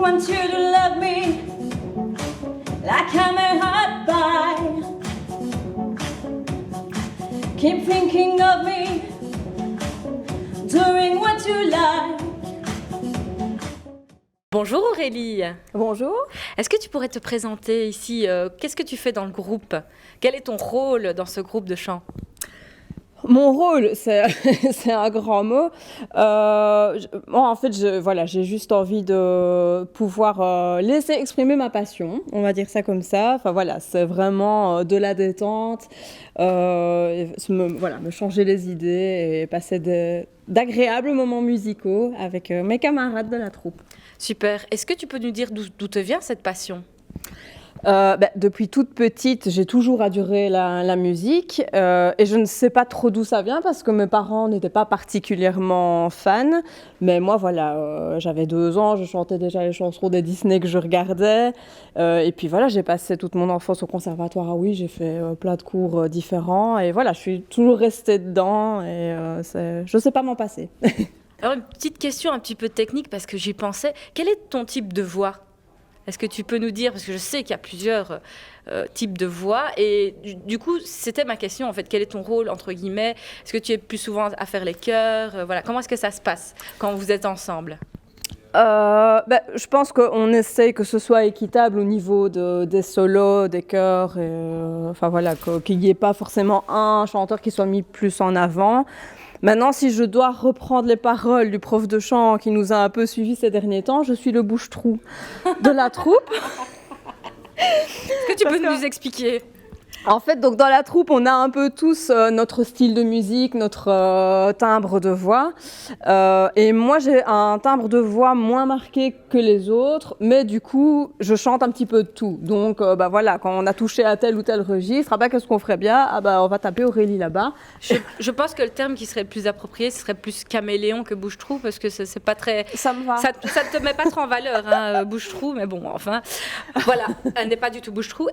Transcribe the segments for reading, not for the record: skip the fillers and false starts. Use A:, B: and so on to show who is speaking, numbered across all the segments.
A: want you to love me like I'm a hot pie. Keep thinking of me, doing what you like.
B: Bonjour Aurélie.
C: Bonjour.
B: Est-ce que tu pourrais te présenter ici? Qu'est-ce que tu fais dans le groupe? Quel est ton rôle dans ce groupe de chant?
C: Mon rôle, c'est un grand mot. Moi, en fait, j'ai juste envie de pouvoir laisser exprimer ma passion, on va dire ça comme ça. Enfin voilà, c'est vraiment de la détente, me changer les idées et passer d'agréables moments musicaux avec mes camarades de la troupe.
B: Super. Est-ce que tu peux nous dire d'où te vient cette passion?
C: Depuis toute petite, j'ai toujours adoré la musique et je ne sais pas trop d'où ça vient parce que mes parents n'étaient pas particulièrement fans. Mais moi, voilà, j'avais 2 ans, je chantais déjà les chansons des Disney que je regardais. Et puis voilà, j'ai passé toute mon enfance au conservatoire. Ah oui, j'ai fait plein de cours différents et voilà, je suis toujours restée dedans et je ne sais pas m'en passer.
B: Alors, une petite question un petit peu technique parce que j'y pensais. Quel est ton type de voix? Est-ce que tu peux nous dire, parce que je sais qu'il y a plusieurs types de voix, et du coup, c'était ma question en fait, quel est ton rôle entre guillemets? Est-ce que tu es plus souvent à faire les chœurs? Voilà, comment est-ce que ça se passe quand vous êtes ensemble?
C: Je pense qu'on essaye que ce soit équitable au niveau des solos, des chœurs, enfin voilà, qu'il n'y ait pas forcément un chanteur qui soit mis plus en avant. Maintenant, si je dois reprendre les paroles du prof de chant qui nous a un peu suivis ces derniers temps, je suis le bouche-trou de la troupe.
B: Est-ce que tu peux nous expliquer?
C: En fait, donc dans la troupe, on a un peu tous notre style de musique, notre timbre de voix. Et moi, j'ai un timbre de voix moins marqué que les autres, mais du coup, je chante un petit peu de tout. Donc, voilà, quand on a touché à tel ou tel registre, qu'est-ce qu'on ferait bien? On va taper Aurélie là-bas.
B: Je pense que le terme qui serait le plus approprié, ce serait plus caméléon que bouche-trou, parce que c'est pas très...
C: Ça me va.
B: Ça te met pas trop en valeur, hein, bouche-trou, mais bon, enfin... Voilà, elle n'est pas du tout bouche-trou,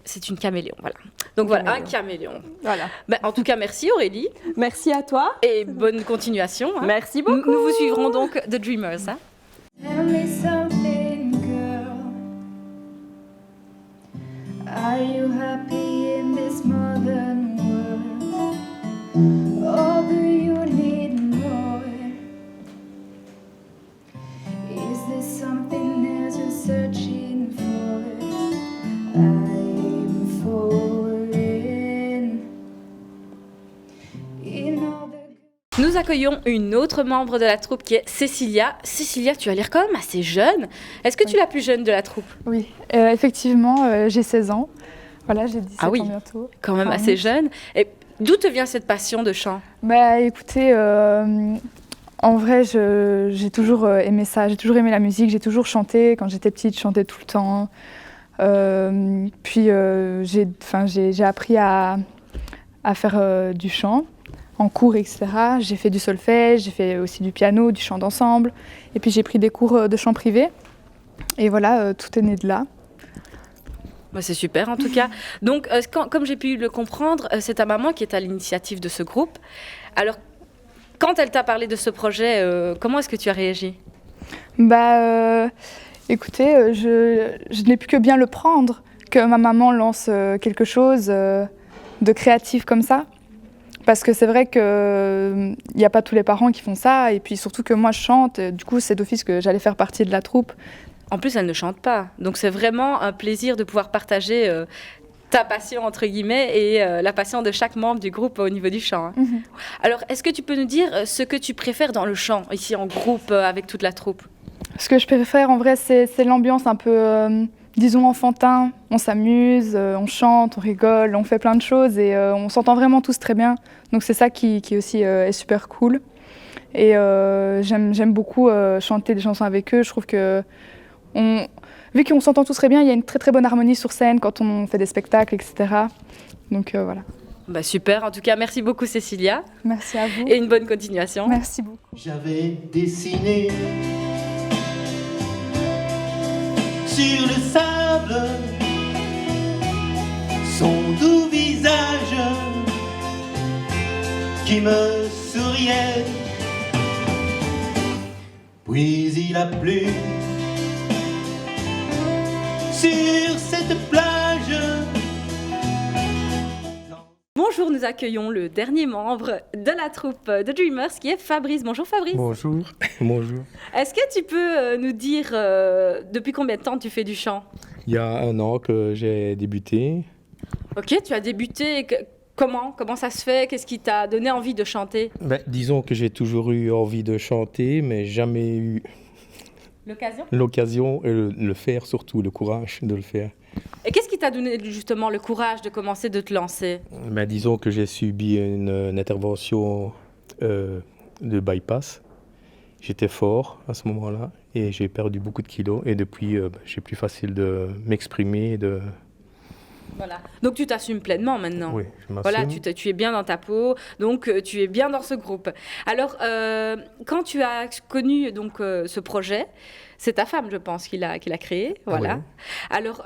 B: c'est une caméléon, voilà. Donc voilà, un caméléon.
C: Voilà.
B: En tout cas, merci Aurélie.
C: Merci à toi.
B: Et bonne continuation. Hein.
C: Merci beaucoup.
B: Nous vous suivrons donc The Dreamers. Hein.
A: Tell me something, girl. Are you happy in this modern world? Or do you need more? Is there something else you're searching for? I'm falling in all the...
B: Nous accueillons une autre membre de la troupe qui est Cécilia. Cécilia, tu as l'air quand même assez jeune. Est-ce que tu es la plus jeune de la troupe?
D: Oui, effectivement, j'ai 16 ans. Voilà, j'ai 17 ans bientôt.
B: Quand même assez jeune. Et d'où te vient cette passion de chant?
D: Écoutez, en vrai, j'ai toujours aimé ça. J'ai toujours aimé la musique. J'ai toujours chanté. Quand j'étais petite, je chantais tout le temps. Puis j'ai appris à faire du chant en cours, etc. J'ai fait du solfège, j'ai fait aussi du piano, du chant d'ensemble. Et puis j'ai pris des cours de chant privé. Et voilà, tout est né de là.
B: C'est super en tout cas. Donc, comme j'ai pu le comprendre, c'est ta maman qui est à l'initiative de ce groupe. Alors, quand elle t'a parlé de ce projet, comment est-ce que tu as réagi?
D: Écoutez, je n'ai pu que bien le prendre, que ma maman lance quelque chose de créatif comme ça. Parce que c'est vrai qu'il n'y a pas tous les parents qui font ça. Et puis surtout que moi, je chante. Du coup, c'est d'office que j'allais faire partie de la troupe.
B: En plus, elle ne chante pas. Donc, c'est vraiment un plaisir de pouvoir partager ta passion, entre guillemets, et la passion de chaque membre du groupe au niveau du chant. Hein.
D: Mm-hmm.
B: Alors, est-ce que tu peux nous dire ce que tu préfères dans le chant, ici en groupe, avec toute la troupe?
D: Ce que je préfère, en vrai, c'est l'ambiance un peu, disons, enfantin. On s'amuse, on chante, on rigole, on fait plein de choses et on s'entend vraiment tous très bien. Donc, c'est ça qui aussi est super cool. Et j'aime beaucoup chanter des chansons avec eux. Je trouve que vu qu'on s'entend tous très bien, il y a une très très bonne harmonie sur scène quand on fait des spectacles, etc. Donc voilà.
B: Super, en tout cas, merci beaucoup Cécilia.
D: Merci à vous.
B: Et une bonne continuation.
D: Merci beaucoup.
E: J'avais dessiné sur le sable son doux visage qui me souriait. Puis il a plu sur cette plage.
B: Bonjour, nous accueillons le dernier membre de la troupe de Dreamers qui est Fabrice. Bonjour Fabrice.
F: Bonjour. Bonjour.
B: Est-ce que tu peux nous dire depuis combien de temps tu fais du chant?
F: Il y a 1 an que j'ai débuté.
B: Ok, tu as débuté. Comment ça se fait? Qu'est-ce qui t'a donné envie de chanter?
F: Disons que j'ai toujours eu envie de chanter, mais jamais eu l'occasion et le faire, surtout le courage de le faire.
B: Et qu'est-ce qui t'a donné justement le courage de commencer, de te lancer?
F: Disons que j'ai subi une intervention de bypass. J'étais fort à ce moment-là et j'ai perdu beaucoup de kilos. Et depuis, c'est plus facile de m'exprimer.
B: Voilà. Donc tu t'assumes pleinement maintenant.
F: Oui, je m'assume.
B: Voilà, tu es bien dans ta peau, donc tu es bien dans ce groupe. Alors, quand tu as connu donc ce projet, c'est ta femme, je pense, qui l'a créé. Voilà.
F: Oui.
B: Alors,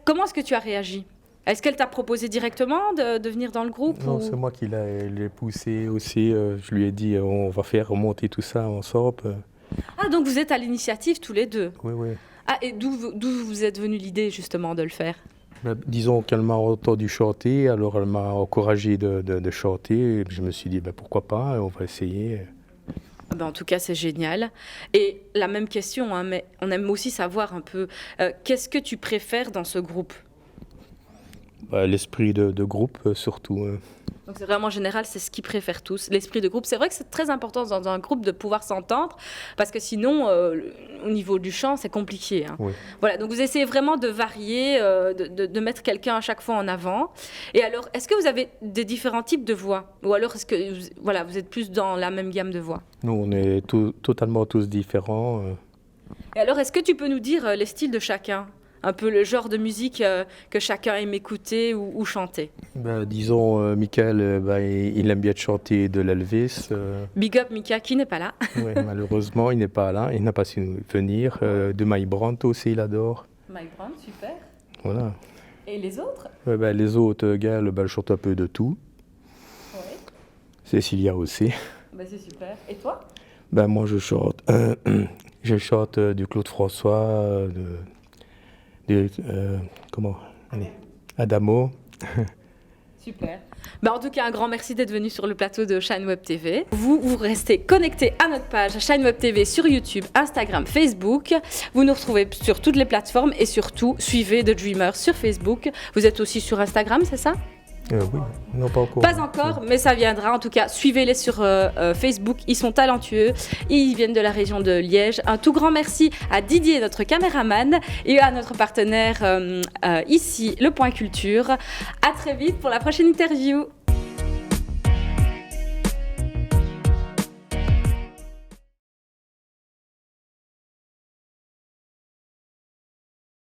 B: comment est-ce que tu as réagi? Est-ce qu'elle t'a proposé directement de venir dans le groupe?
F: Non,
B: ou...
F: c'est moi qui l'ai poussé aussi. Je lui ai dit, on va faire remonter tout ça ensemble.
B: Ah, donc vous êtes à l'initiative tous les deux?
F: Oui, oui.
B: Ah, et d'où vous êtes venue l'idée justement de le faire?
F: Disons qu'elle m'a entendu chanter, alors elle m'a encouragé de chanter. Et je me suis dit, pourquoi pas, on va essayer.
B: En tout cas, c'est génial. Et la même question, hein, mais on aime aussi savoir un peu, qu'est-ce que tu préfères dans ce groupe?
F: L'esprit de groupe, surtout.
B: Donc c'est vraiment général, c'est ce qu'ils préfèrent tous, l'esprit de groupe. C'est vrai que c'est très important dans un groupe de pouvoir s'entendre, parce que sinon, au niveau du chant, c'est compliqué. Hein.
F: Oui.
B: Voilà, donc vous essayez vraiment de varier, de mettre quelqu'un à chaque fois en avant. Et alors, est-ce que vous avez des différents types de voix? Ou alors, est-ce que vous êtes plus dans la même gamme de voix?
F: Nous, on est totalement tous différents.
B: Et alors, est-ce que tu peux nous dire les styles de chacun? Un peu le genre de musique que chacun aime écouter ou chanter.
F: Disons, Michael, il aime bien chanter de l'Elvis.
B: Big up Mika, qui n'est pas là.
F: Ouais, malheureusement, il n'est pas là. Il n'a pas su venir. De Mike Brandt aussi, il adore.
B: Mike Brandt, super.
F: Voilà.
B: Et les autres?
F: Les autres, Gaël, elle chante un peu de tout.
B: Oui.
F: Cécilia aussi.
B: C'est super. Et toi?
F: Moi, je chante. Je chante du Claude François, Adamo.
B: Super. En tout cas, un grand merci d'être venu sur le plateau de Shine Web TV. Vous restez connectés à notre page Shine Web TV sur YouTube, Instagram, Facebook. Vous nous retrouvez sur toutes les plateformes et surtout, suivez The Dreamers sur Facebook. Vous êtes aussi sur Instagram, c'est ça?
F: Oui, non pas encore.
B: Pas encore, mais ça viendra. En tout cas, suivez-les sur Facebook. Ils sont talentueux. Ils viennent de la région de Liège. Un tout grand merci à Didier, notre caméraman, et à notre partenaire ici, Le Point Culture. À très vite pour la prochaine interview.